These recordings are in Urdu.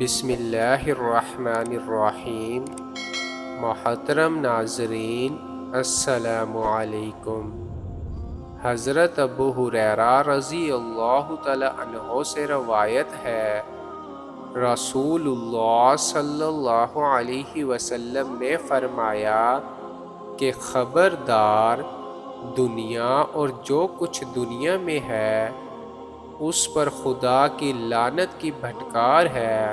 بسم اللہ الرحمن الرحیم۔ محترم ناظرین، السلام علیکم۔ حضرت ابو ہریرہ رضی اللہ تعالی عنہ سے روایت ہے، رسول اللہ صلی اللہ علیہ وسلم نے فرمایا کہ خبردار، دنیا اور جو کچھ دنیا میں ہے اس پر خدا کی لعنت کی پھٹکار ہے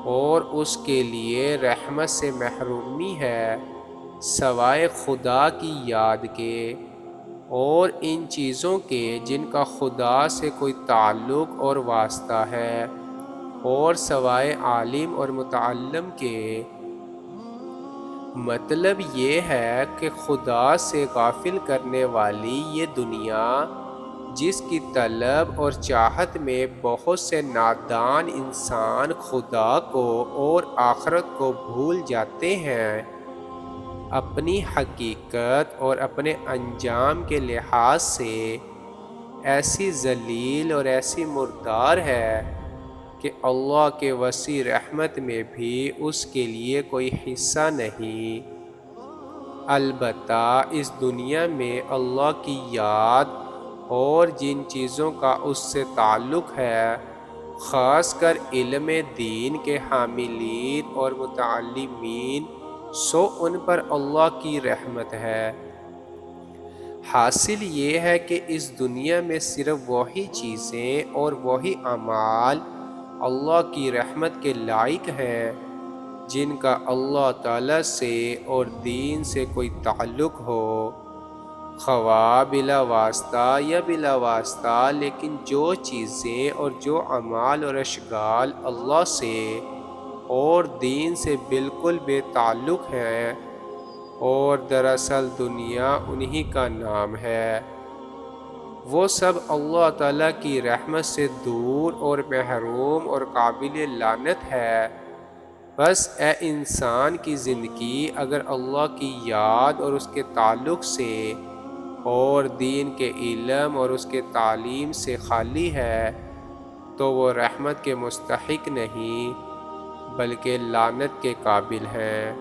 اور اس کے لیے رحمت سے محرومی ہے سوائے خدا کی یاد کے اور ان چیزوں کے جن کا خدا سے کوئی تعلق اور واسطہ ہے، اور سوائے عالم اور متعلم کے۔ مطلب یہ ہے کہ خدا سے غافل کرنے والی یہ دنیا، جس کی طلب اور چاہت میں بہت سے نادان انسان خدا کو اور آخرت کو بھول جاتے ہیں، اپنی حقیقت اور اپنے انجام کے لحاظ سے ایسی ذلیل اور ایسی مردار ہے کہ اللہ کے وسیع رحمت میں بھی اس کے لیے کوئی حصہ نہیں۔ البتہ اس دنیا میں اللہ کی یاد اور جن چیزوں کا اس سے تعلق ہے، خاص کر علم دین کے حاملین اور متعلمین، سو ان پر اللہ کی رحمت ہے۔ حاصل یہ ہے کہ اس دنیا میں صرف وہی چیزیں اور وہی اعمال اللہ کی رحمت کے لائق ہیں جن کا اللہ تعالیٰ سے اور دین سے کوئی تعلق ہو، خواہ بلا واسطہ یا بلا واسطہ، لیکن جو چیزیں اور جو اعمال اور اشغال اللہ سے اور دین سے بالکل بے تعلق ہیں اور دراصل دنیا انہی کا نام ہے، وہ سب اللہ تعالیٰ کی رحمت سے دور اور محروم اور قابل لعنت ہے۔ بس اے انسان کی زندگی اگر اللہ کی یاد اور اس کے تعلق سے اور دین کے علم اور اس کے تعلیم سے خالی ہے تو وہ رحمت کے مستحق نہیں بلکہ لعنت کے قابل ہیں۔